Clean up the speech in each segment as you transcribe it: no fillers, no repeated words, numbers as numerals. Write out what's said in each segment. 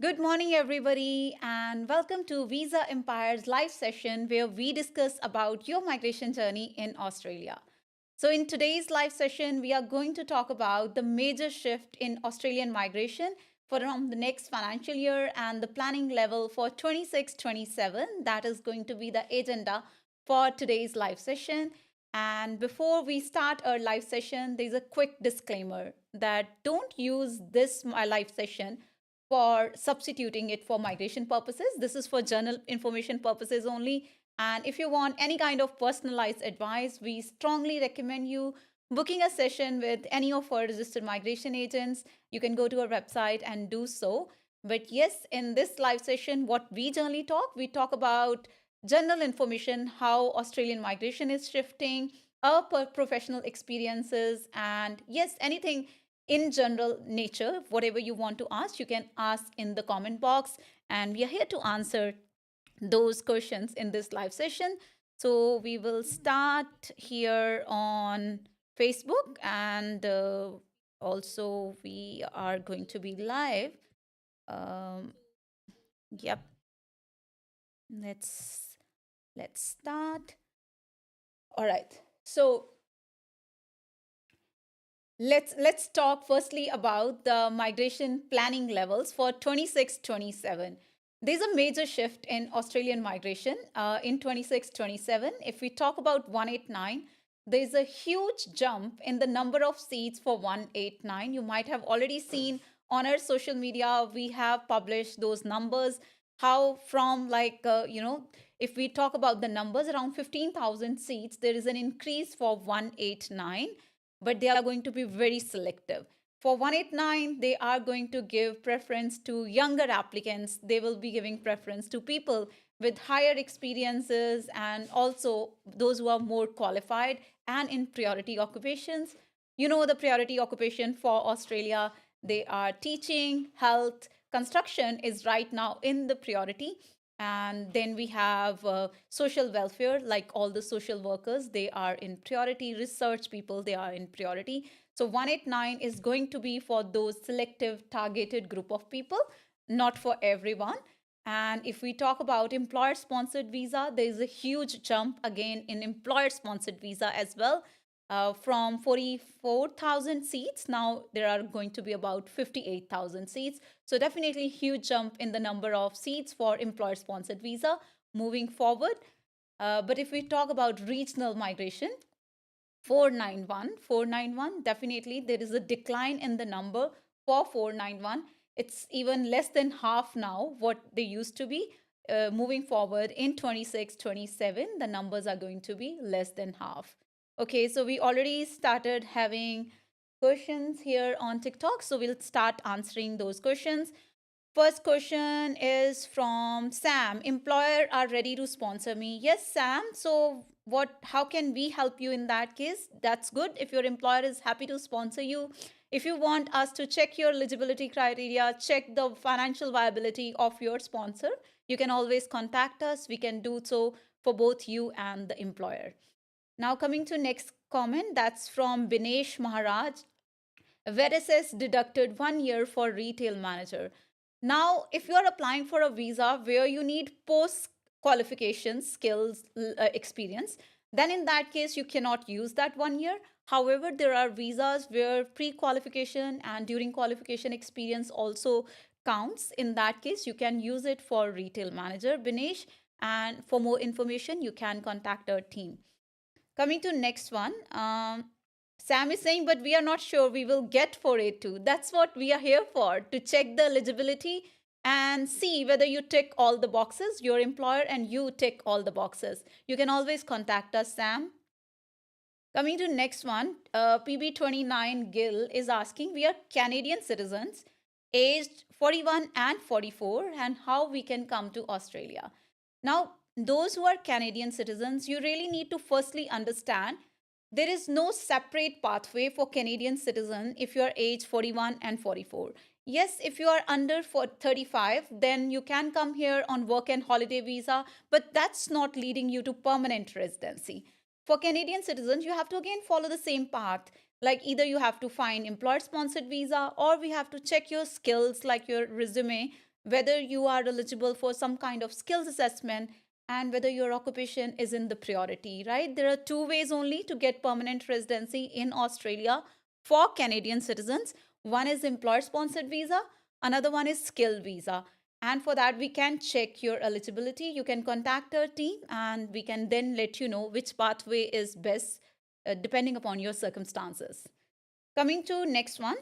Good morning, everybody, and welcome to Visa Empire's live session where we discuss about your migration journey in Australia. So, in today's live session, we are going to talk about the major shift in Australian migration from the next financial year and the planning level for 26-27. That is going to be the agenda for today's live session. And before we start our live session, there's a quick disclaimer that don't use this my live session for substituting it for migration purposes. This is for general information purposes only. And if you want any kind of personalized advice, we strongly recommend you booking a session with any of our registered migration agents. You can go to our website and do so. But yes, in this live session, what we generally talk, we talk about general information, how Australian migration is shifting, our professional experiences, and yes, anything in general nature. Whatever you want to ask, you can ask in the comment box, and we are here to answer those questions in this live session. So we will start here on Facebook, and also we are going to be live. um, yep, let's start. All right, so let's talk firstly about the migration planning levels for 26-27. There's a major shift in Australian migration in 26-27. If we talk about 189, there's a huge jump in the number of seats for 189. You might have already seen on our social media, we have published those numbers. How from if we talk about the numbers, around 15,000 seats, there is an increase for 189, but they are going to be very selective. For 189, they are going to give preference to younger applicants. They will be giving preference to people with higher experiences and also those who are more qualified and in priority occupations. You know, the priority occupation for Australia, they are teaching, health, construction is right now in the priority. And then we have social welfare, like all the social workers, they are in priority. Research people, they are in priority. So 189 is going to be for those selective targeted group of people, not for everyone. And if we talk about employer sponsored visa, there is a huge jump again in employer sponsored visa as well. From 44,000 seats, now there are going to be about 58,000 seats. So definitely huge jump in the number of seats for employer sponsored visa moving forward. But if we talk about regional migration, 491, definitely there is a decline in the number for 491. It's even less than half now what they used to be. Moving forward in 26-27, the numbers are going to be less than half. Okay, so we already started having questions here on TikTok, so we'll start answering those questions. First question is from Sam. Employer are ready to sponsor me. Yes, Sam. So how can we help you in that case? That's good. If your employer is happy to sponsor you, if you want us to check your eligibility criteria, check the financial viability of your sponsor, you can always contact us. We can do so for both you and the employer. Now coming to next comment, that's from Binesh Maharaj. VRSS deducted 1 year for retail manager. Now, if you're applying for a visa where you need post qualification skills experience, then in that case, you cannot use that 1 year. However, there are visas where pre qualification and during qualification experience also counts. In that case, you can use it for retail manager, Binesh. And for more information, you can contact our team. Coming to next one, Sam is saying, but we are not sure we will get for it too. That's what we are here for, to check the eligibility and see whether you tick all the boxes, your employer and you tick all the boxes. You can always contact us, Sam. Coming to next one, PB29 Gill is asking, we are Canadian citizens, aged 41 and 44, and how we can come to Australia. Now, those who are Canadian citizens, you really need to firstly understand there is no separate pathway for Canadian citizen if you are age 41 and 44. Yes, if you are under 35, then you can come here on work and holiday visa, but that's not leading you to permanent residency. For Canadian citizens, you have to again follow the same path. Like either you have to find employer sponsored visa or we have to check your skills like your resume whether you are eligible for some kind of skills assessment, and whether your occupation is in the priority, right? There are two ways only to get permanent residency in Australia for Canadian citizens. One is employer sponsored visa, another one is skill visa. And for that, we can check your eligibility. You can contact our team and we can then let you know which pathway is best depending upon your circumstances. Coming to next one,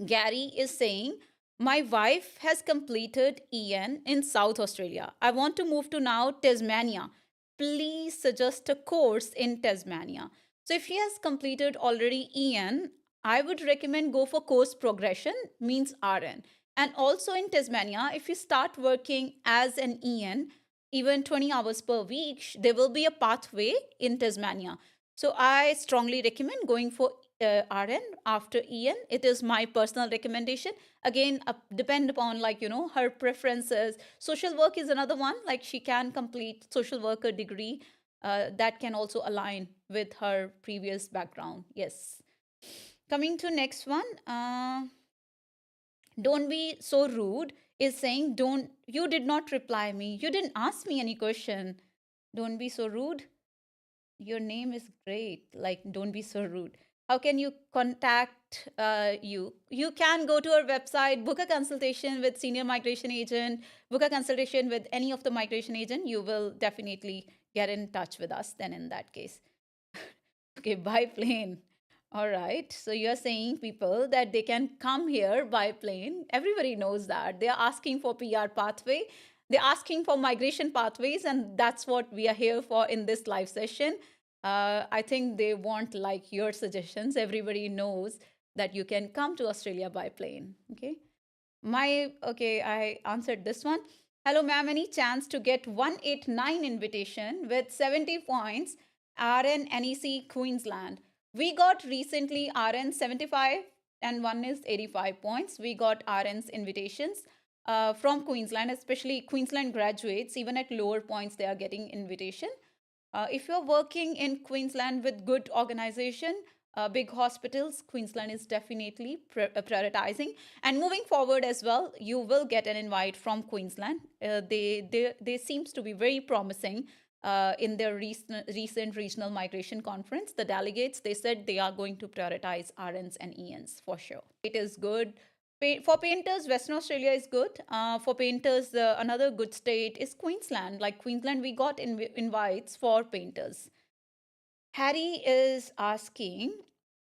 Gary is saying, my wife has completed EN in South Australia. I want to move to now Tasmania. Please suggest a course in Tasmania. So if she has completed already EN, I would recommend go for course progression, means RN. And also in Tasmania, if you start working as an EN, even 20 hours per week, there will be a pathway in Tasmania. So I strongly recommend going for RN after EN. It is my personal recommendation. Again, depend upon like her preferences. Social work is another one. Like she can complete social worker degree. That can also align with her previous background. Yes. Coming to next one. Don't be so rude is saying, don't, you did not reply me, you didn't ask me any question. Don't be so rude. Your name is great, like don't be so rude. How can you contact you can go to our website, book a consultation with senior migration agent, book a consultation with any of the migration agent. You will definitely get in touch with us then in that case. Okay, by plane. All right. So you're saying people that they can come here by plane. Everybody knows that. They're asking for PR pathway. They're asking for migration pathways, and that's what we are here for in this live session. I think they want like your suggestions. Everybody knows that you can come to Australia by plane. Okay. Okay, I answered this one. Hello, ma'am. Any chance to get 189 invitation with 70 points? RN NEC Queensland. We got recently RN 75 and one is 85 points. We got RN's invitations from Queensland, especially Queensland graduates. Even at lower points, they are getting invitation. If you're working in Queensland with good organization, big hospitals, Queensland is definitely prioritizing. And moving forward as well, you will get an invite from Queensland. They seems to be very promising. In their recent regional migration conference, the delegates, they said they are going to prioritize RNs and ENs for sure. It is good. For painters, Western Australia is good. For painters, another good state is Queensland. Like Queensland, we got invites for painters. Harry is asking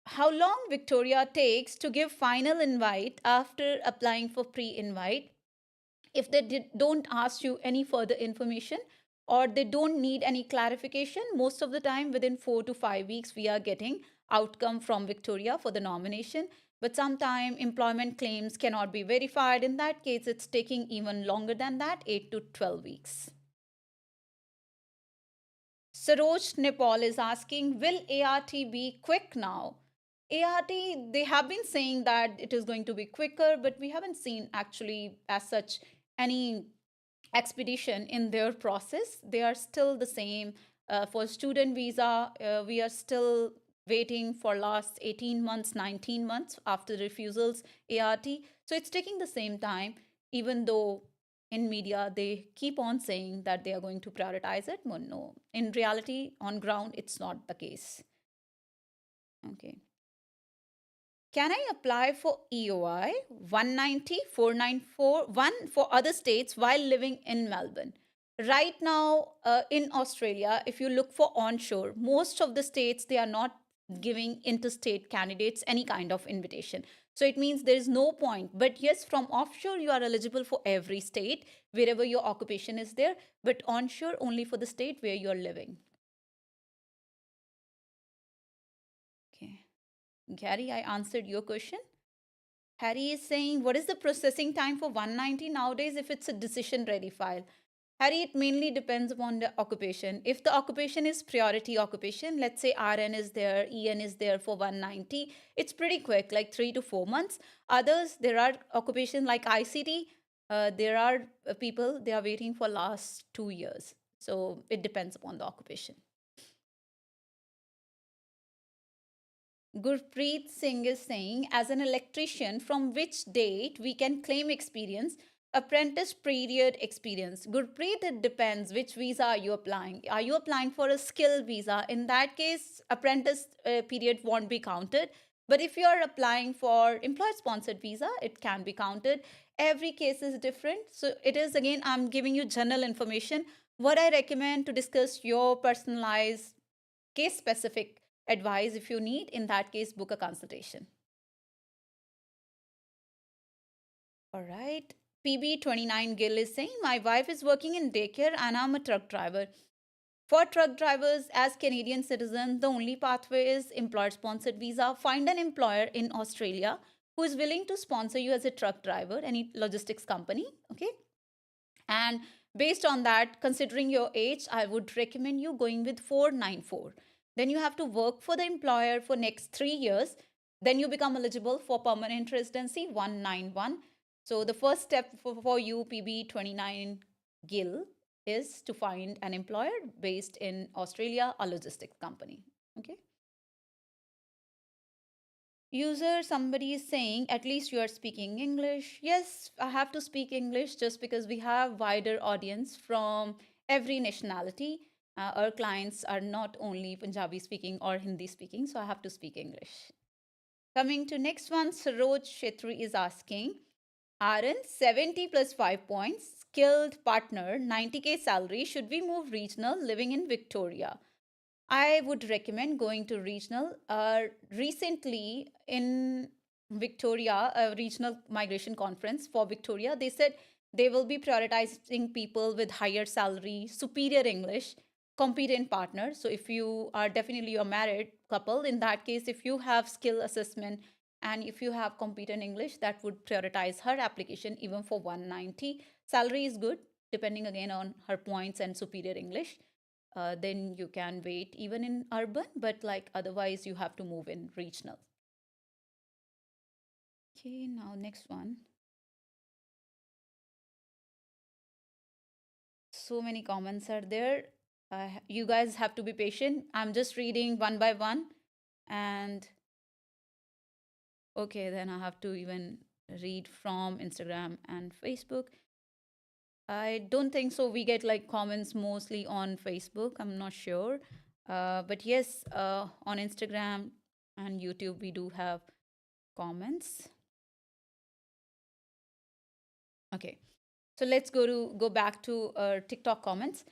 how long Victoria takes to give final invite after applying for pre-invite. If they don't ask you any further information or they don't need any clarification, most of the time within 4 to 5 weeks we are getting outcome from Victoria for the nomination. But sometimes employment claims cannot be verified. In that case, it's taking even longer than that, 8 to 12 weeks. Saroj Nepal is asking, will ART be quick now? ART, they have been saying that it is going to be quicker, but we haven't seen actually as such any expedition in their process. They are still the same. For student visa, we are still waiting for last 18 months, 19 months after refusals, ART. So it's taking the same time, even though in media they keep on saying that they are going to prioritize it. But no, in reality, on ground, it's not the case. Okay. Can I apply for EOI 190 494 1 for other states while living in Melbourne? Right now, in Australia, if you look for onshore, most of the states they are not giving interstate candidates any kind of invitation. So it means there is no point. But yes, from offshore, you are eligible for every state wherever your occupation is there, but onshore only for the state where you are living. Okay. Gary, I answered your question. Harry is saying, what is the processing time for 190 nowadays if it's a decision ready file? Harry, it mainly depends upon the occupation. If the occupation is priority occupation, let's say RN is there, EN is there for 190, it's pretty quick, like 3 to 4 months. Others, there are occupation like ICT, there are people, they are waiting for last 2 years. So it depends upon the occupation. Gurpreet Singh is saying, as an electrician, from which date we can claim experience? apprentice period experience. Gurpreet, it depends which visa are you applying. Are you applying for a skill visa? In that case, apprentice period won't be counted. But if you are applying for employer sponsored visa, it can be counted. Every case is different. So it is, again, I'm giving you general information. What I recommend to discuss your personalized case specific advice, if you need, in that case, book a consultation. All right. PB29 Gill is saying, my wife is working in daycare and I'm a truck driver. For truck drivers, as Canadian citizens, the only pathway is employer sponsored visa. Find an employer in Australia who is willing to sponsor you as a truck driver, any logistics company. Okay. And based on that, considering your age, I would recommend you going with 494. Then you have to work for the employer for next 3 years. Then you become eligible for permanent residency 191. So the first step for you, PB29 Gill, is to find an employer based in Australia, a logistics company. Okay. User, somebody is saying, at least you are speaking English. Yes, I have to speak English just because we have wider audience from every nationality. Our clients are not only Punjabi speaking or Hindi speaking, so I have to speak English. Coming to next one, Saroj Shetri is asking, RN 70 plus 5 points, skilled partner, 90K salary, should we move regional, living in Victoria? I would recommend going to regional. Recently in Victoria, a regional migration conference for Victoria, they said they will be prioritizing people with higher salary, superior English, competent partner. So if you are definitely a married couple, in that case, if you have skill assessment and if you have competent English, that would prioritize her application even for 190. Salary is good, depending again on her points and superior English. Then you can wait even in urban, but like otherwise you have to move in regional. Okay, now next one. So many comments are there. You guys have to be patient. I'm just reading one by one. And okay, then I have to even read from Instagram and Facebook. I don't think so. We get like comments mostly on Facebook. I'm not sure. But yes, on Instagram and YouTube, we do have comments. Okay. So let's go back to TikTok comments.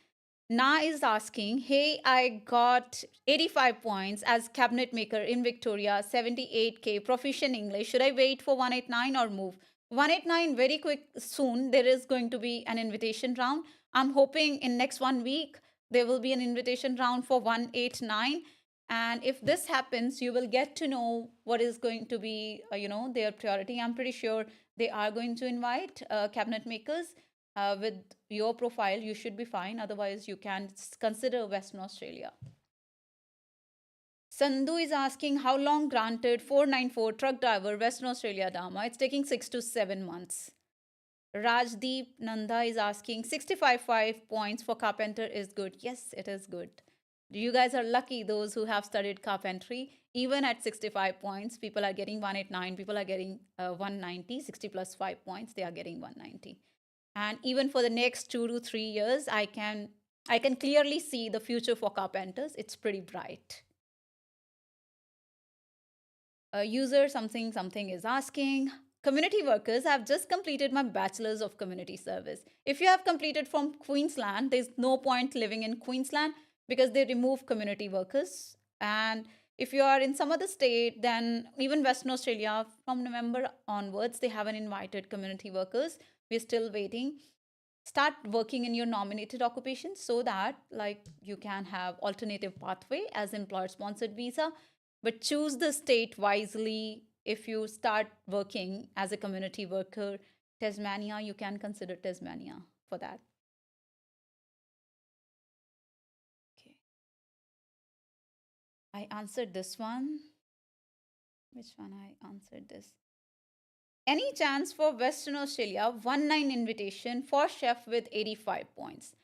Na is asking, hey, I got 85 points as cabinet maker in Victoria, 78K, proficient English. Should I wait for 189 or move? 189 very quick soon. There is going to be an invitation round. I'm hoping in next 1 week there will be an invitation round for 189. And if this happens, you will get to know what is going to be, their priority. I'm pretty sure they are going to invite cabinet makers. With your profile, you should be fine. Otherwise, you can consider Western Australia. Sandhu is asking, how long granted 494 truck driver Western Australia Dharma? It's taking 6 to 7 months. Rajdeep Nanda is asking, 65 points for carpenter is good. Yes, it is good. You guys are lucky, those who have studied carpentry. Even at 65 points, people are getting 189, people are getting 190, 60 plus 5 points, they are getting 190. And even for the next 2 to 3 years, I can clearly see the future for carpenters. It's pretty bright. User something something is asking, community workers, have just completed my bachelor's of community service. If you have completed from Queensland, there's no point living in Queensland because they remove community workers. And if you are in some other state, then even Western Australia, from November onwards, they haven't invited community workers. We're still waiting. Start working in your nominated occupation so that like you can have alternative pathway as employer sponsored visa, but choose the state wisely. If you start working as a community worker, Tasmania, you can consider Tasmania for that. Okay, I answered this one. Which one I answered this? Any chance for Western Australia 1-9 invitation for chef with 85 points?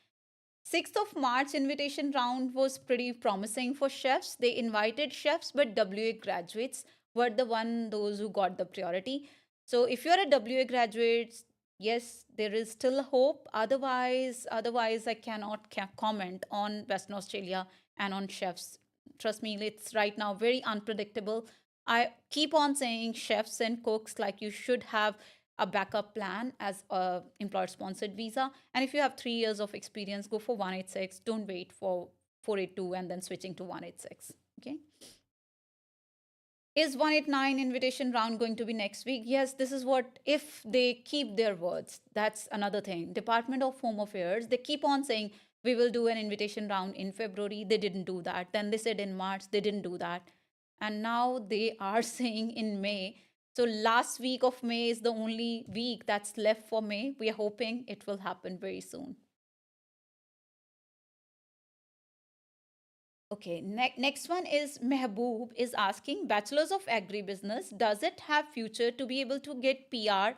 6th of March invitation round was pretty promising for chefs. They invited chefs, but WA graduates were those who got the priority. So if you're a WA graduate, Yes, there is still a hope. Otherwise, I cannot comment on Western Australia and on chefs. Trust me, it's right now very unpredictable. I keep on saying chefs and cooks, like, you should have a backup plan as a employer sponsored visa. And if you have 3 years of experience, go for 186. Don't wait for 482 and then switching to 186. Okay. Is 189 invitation round going to be next week? Yes, this is what, if they keep their words. That's another thing. Department of Home Affairs, they keep on saying we will do an invitation round in February. They didn't do that. Then they said in March, they didn't do that. And now they are saying in May. So last week of May is the only week that's left for May. We are hoping it will happen very soon. Okay, next one is Mehboob is asking, Bachelor's of Agribusiness, does it have future to be able to get PR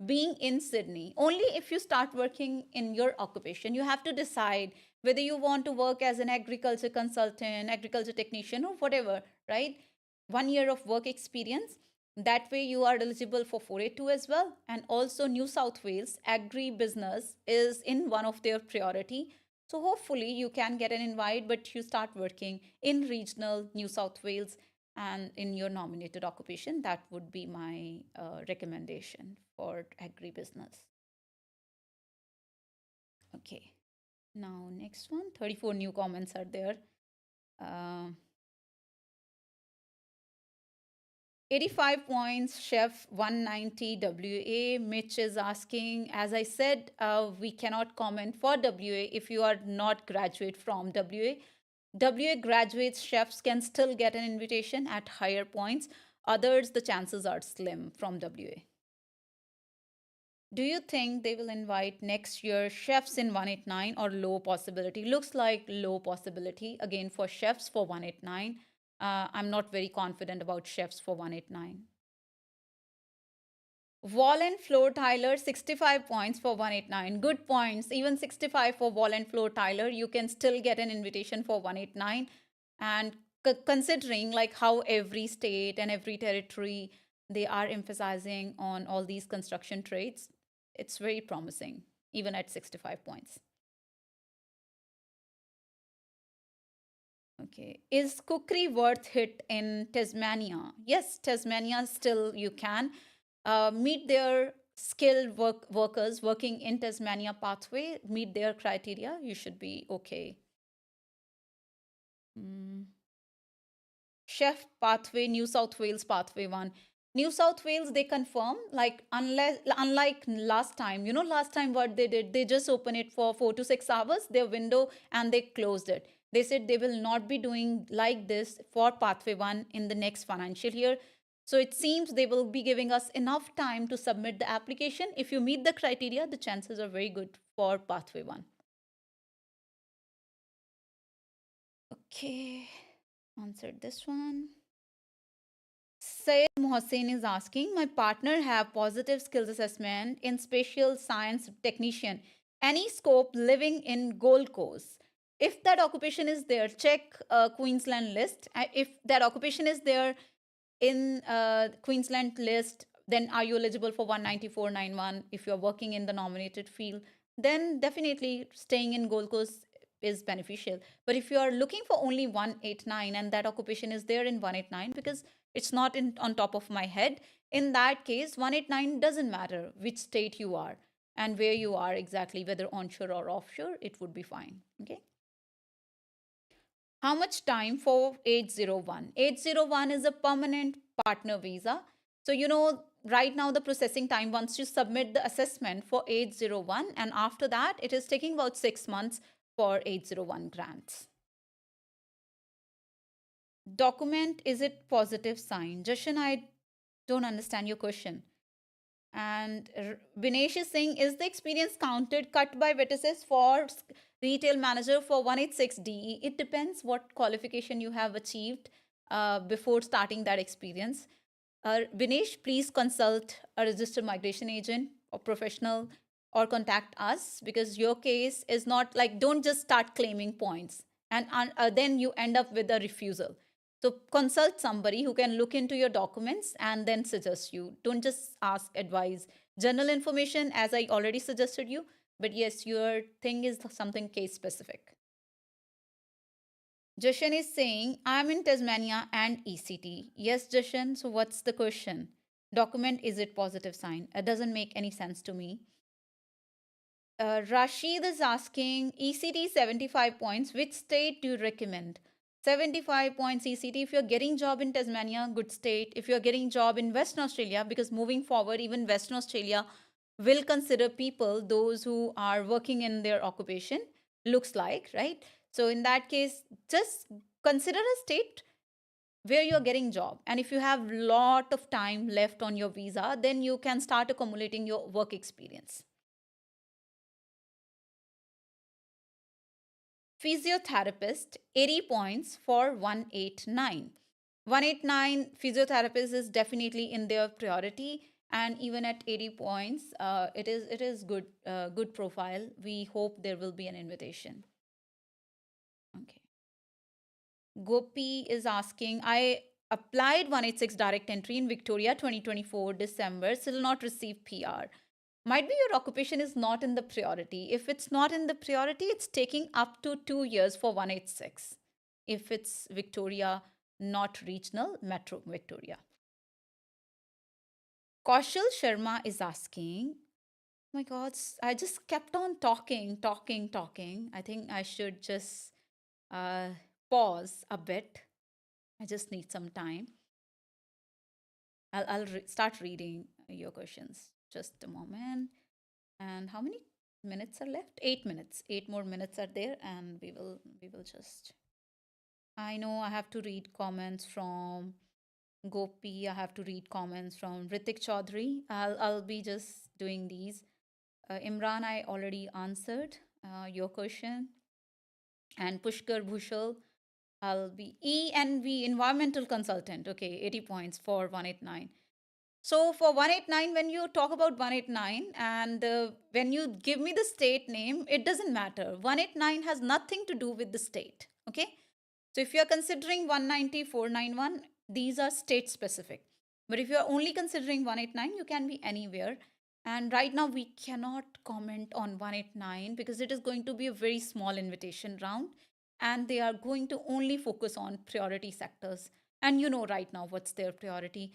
being in Sydney? Only if you start working in your occupation. You have to decide whether you want to work as an agriculture consultant, agriculture technician, or whatever, right? 1 year of work experience. That way you are eligible for 482 as well. And also New South Wales agribusiness is in one of their priority, so hopefully you can get an invite, but you start working in regional New South Wales and in your nominated occupation. That would be my recommendation for agribusiness. Okay. Now, next one, 34 new comments are there. Uh, 85 points, Chef 190 WA. Mitch is asking, as I said, we cannot comment for WA if you are not graduate from WA. WA graduates, chefs can still get an invitation at higher points. Others, the chances are slim from WA. Do you think they will invite next year chefs in 189 or low possibility? Looks like low possibility again for chefs for 189. I'm not very confident about chefs for 189. Wall and floor Tyler, 65 points for 189. Good points. Even 65 for wall and floor Tyler. You can still get an invitation for 189. And considering like how every state and every territory, they are emphasizing on all these construction trades, it's very promising, even at 65 points. Okay. Is cookery worth it in Tasmania? Yes, Tasmania still you can meet their skilled workers working in Tasmania pathway, meet their criteria. You should be okay. Mm. Chef pathway, New South Wales pathway one. New South Wales, they confirm, like, unlike last time, last time what they did, they just open it for 4 to 6 hours, their window, and they closed it. They said they will not be doing like this for pathway one in the next financial year. So it seems they will be giving us enough time to submit the application. If you meet the criteria, the chances are very good for pathway one. Okay, answered this one. Sayed Mohsin is asking, my partner have positive skills assessment in spatial science technician. Any scope living in Gold Coast? If that occupation is there, check Queensland list. If that occupation is there in Queensland list, then are you eligible for 19491? If you're working in the nominated field, then definitely staying in Gold Coast is beneficial. But if you are looking for only 189 and that occupation is there in 189, because it's not in on top of my head, in that case 189 doesn't matter which state you are and where you are exactly, whether onshore or offshore, it would be fine. Okay. How much time for 801? 801 is a permanent partner visa. So, right now the processing time, once you submit the assessment for 801, and after that, it is taking about 6 months for 801 grants. Document, is it positive sign? Jashan, I don't understand your question. And Vinesh is saying, is the experience counted cut by vertices for retail manager for 186 DE? It depends what qualification you have achieved before starting that experience. Vinesh, please consult a registered migration agent or professional, or contact us, because your case is not like, don't just start claiming points and then you end up with a refusal. So consult somebody who can look into your documents and then suggest you. Don't just ask advice General information, as I already suggested you, but yes, your thing is something case specific. Jashan is saying, I'm in Tasmania and ECT. Yes, Jashan, so what's the question? Document, is it positive sign? It doesn't make any sense to me. Rashid is asking, ECT 75 points. Which state do you recommend? 75 points ECT. If you're getting job in Tasmania, good state. If you're getting job in Western Australia, because moving forward, even Western Australia will consider people, those who are working in their occupation, looks like, right? So in that case, just consider a state where you're getting job. And if you have lot of time left on your visa, then you can start accumulating your work experience. Physiotherapist, 80 points for 189. 189 physiotherapist is definitely in their priority, and even at 80 points, it is good profile. We hope there will be an invitation. Okay. Gopi is asking, I applied 186 direct entry in Victoria 2024 December, still not received PR. Might be your occupation is not in the priority. If it's not in the priority, it's taking up to 2 years for 186. If it's Victoria, not regional, Metro Victoria. Kaushal Sharma is asking, oh my God, I just kept on talking. I think I should just uh, pause a bit. I just need some time. I'll start reading your questions. Just a moment. And how many minutes are left? 8 minutes. 8 more minutes are there, and we will just. I know I have to read comments from Gopi. I have to read comments from Ritik Chaudhary. I'll be just doing these. Imran, I already answered your question. And Pushkar Bhushal, I'll be ENV environmental consultant. Okay, 80 points for 189. So for 189, when you talk about 189 and when you give me the state name, it doesn't matter. 189 has nothing to do with the state. Okay. So if you're considering 190, 491, these are state specific. But if you're only considering 189, you can be anywhere. And right now, we cannot comment on 189 because it is going to be a very small invitation round. And they are going to only focus on priority sectors. And you know right now what's their priority.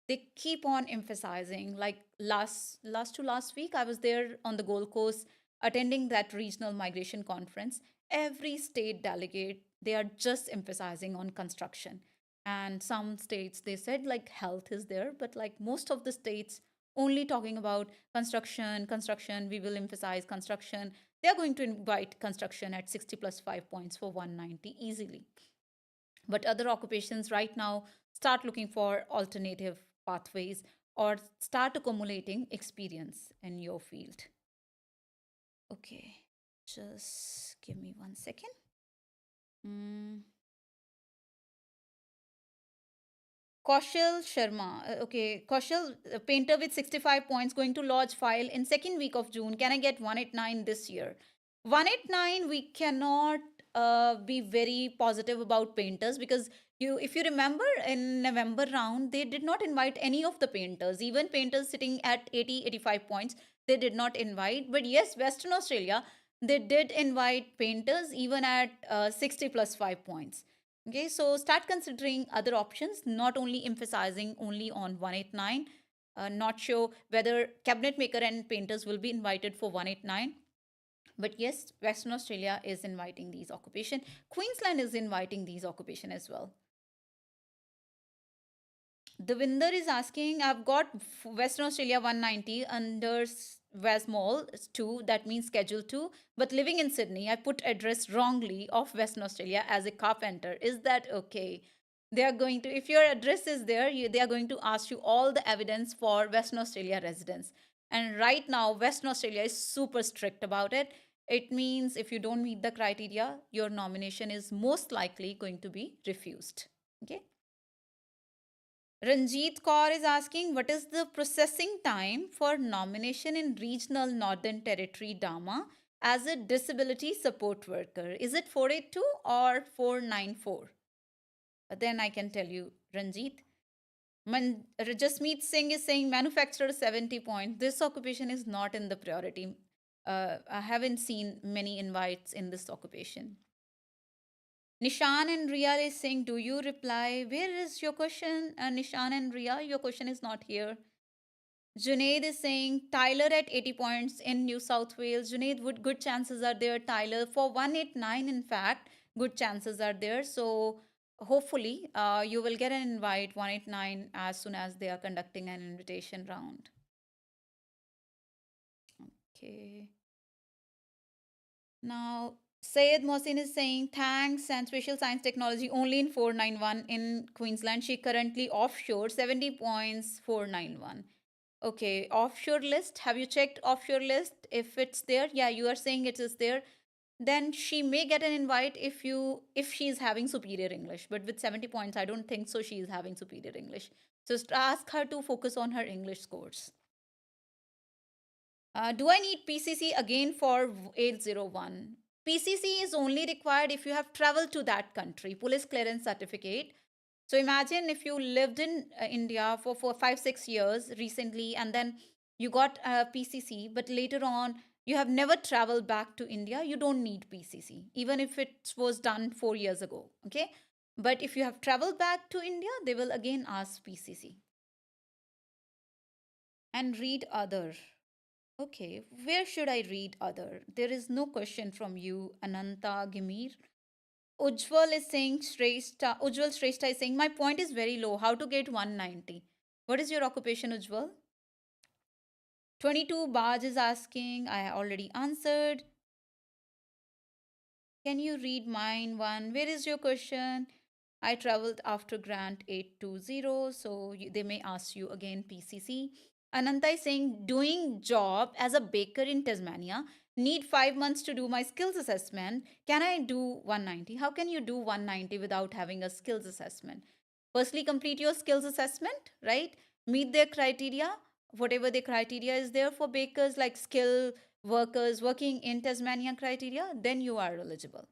They keep on emphasizing, like last week, I was there on the Gold Coast attending that regional migration conference. Every state delegate, they are just emphasizing on construction. And some states, they said like health is there, but like most of the states only talking about construction, we will emphasize construction. They are going to invite construction at 60 plus 5 points for 190 easily. But other occupations right now start looking for alternative pathways or start accumulating experience in your field. Okay, just give me 1 second. Mm. Kaushal Sharma. Okay, Kaushal, painter with 65 points, going to lodge file in second week of June. Can I get 189 this year? 189, we cannot be very positive about painters because if you remember in November round, they did not invite any of the painters, even painters sitting at 80, 85 points, they did not invite. But yes, Western Australia, they did invite painters even at 60 plus 5 points. Okay, so start considering other options, not only emphasizing only on 189. Not sure whether cabinet maker and painters will be invited for 189. But yes, Western Australia is inviting these occupation. Queensland is inviting these occupation as well. Devinder is asking, I've got Western Australia 190 under Westmall 2, that means Schedule 2, but living in Sydney, I put address wrongly of Western Australia as a carpenter. Is that okay? They are going to, if your address is there, they are going to ask you all the evidence for Western Australia residents. And right now, Western Australia is super strict about it. It means if you don't meet the criteria, your nomination is most likely going to be refused. Okay. Ranjit Kaur is asking, what is the processing time for nomination in Regional Northern Territory Dharma as a disability support worker? Is it 482 or 494? Then I can tell you, Ranjit. Jasmeet Singh is saying manufacturer 70 points. This occupation is not in the priority. I haven't seen many invites in this occupation. Nishan and Ria is saying, do you reply? Where is your question? Nishan and Ria, your question is not here. Junaid is saying Tyler at 80 points in New South Wales. Junaid, would good chances are there. Tyler for 189, in fact, good chances are there. So hopefully, you will get an invite 189 as soon as they are conducting an invitation round. Okay. Now, Sayed Mohsin is saying thanks and spatial science technology only in 491 in Queensland. She currently offshore 70 points 491. Okay, offshore list. Have you checked offshore list? If it's there, yeah, you are saying it is there. Then she may get an invite if she is having superior English. But with 70 points, I don't think so. She is having superior English. So just ask her to focus on her English scores. Do I need PCC again for 801? PCC is only required if you have traveled to that country, police clearance certificate. So imagine if you lived in India for 5 6 years recently, and then you got a PCC, but later on you have never traveled back to India. You don't need PCC, even if it was done 4 years ago. Okay, but if you have traveled back to India, they will again ask PCC. And read other. Okay, where should I read other? There is no question from you, Ananta Gimir. Ujjwal is saying Ujjwal Shrestha is saying my point is very low. How to get 190? What is your occupation, Ujjwal? 22 Baj is asking. I already answered. Can you read mine one? Where is your question? I traveled after grant 820, so they may ask you again PCC. Ananta is saying, doing job as a baker in Tasmania, need 5 months to do my skills assessment. Can I do 190? How can you do 190 without having a skills assessment? Firstly, complete your skills assessment, right? Meet their criteria, whatever the criteria is there for bakers, like skill workers working in Tasmania criteria, then you are eligible.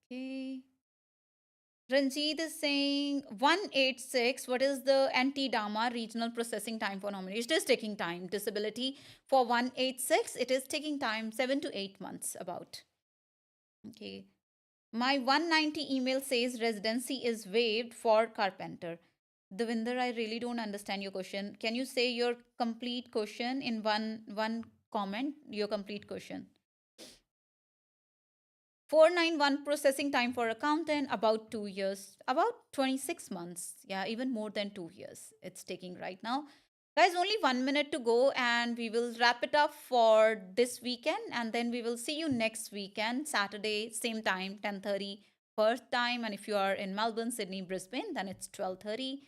Okay. Ranjit is saying 186. What is the anti Dama regional processing time for nomination? It is taking time. Disability for 186, it is taking time 7 to 8 months about. Okay. My 190 email says residency is waived for carpenter. Devinder, I really don't understand your question. Can you say your complete question in one comment? Your complete question. 491 processing time for accountant, about 2 years, about 26 months. Yeah, even more than 2 years it's taking right now. Guys, only 1 minute to go, and we will wrap it up for this weekend. And then we will see you next weekend, Saturday, same time, 10:30 Perth time. And if you are in Melbourne, Sydney, Brisbane, then it's 12:30.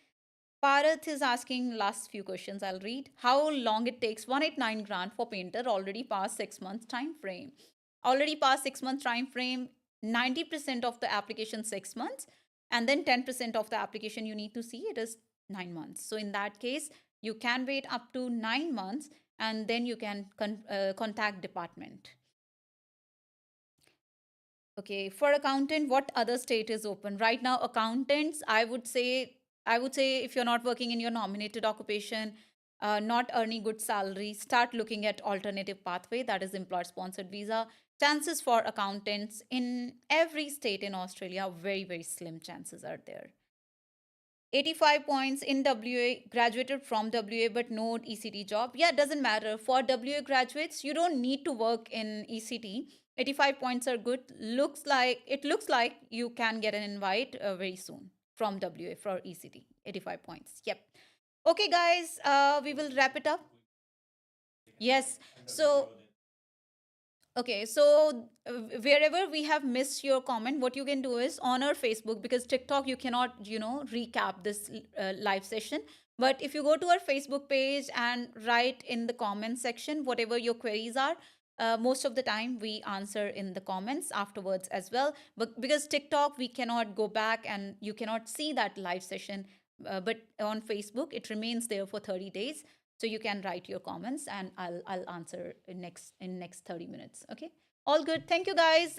Parath is asking last few questions. I'll read. How long it takes 189 grant for painter already past 6 months time frame? Already past 6 months time frame, 90% of the application 6 months, and then 10% of the application you need to see it is 9 months. So in that case, you can wait up to 9 months, and then you can contact department. Okay, for accountant, what other state is open right now? Accountants, I would say if you're not working in your nominated occupation, not earning good salary, start looking at alternative pathway, that is employer sponsored visa. Chances for accountants in every state in Australia, very very slim chances are there. 85 points in WA, graduated from WA but no ECT job. Yeah, it doesn't matter. For WA graduates, you don't need to work in ECT. 85 points are good. Looks like you can get an invite very soon from WA for ECT. 85 points. Yep. Okay, guys, we will wrap it up. Yes. So okay, so wherever we have missed your comment, what you can do is on our Facebook, because TikTok you cannot, recap this live session. But if you go to our Facebook page and write in the comment section whatever your queries are, most of the time we answer in the comments afterwards as well. But because TikTok we cannot go back and you cannot see that live session, but on Facebook it remains there for 30 days, so you can write your comments and I'll answer in next 30 minutes. Okay, all good. Thank you guys.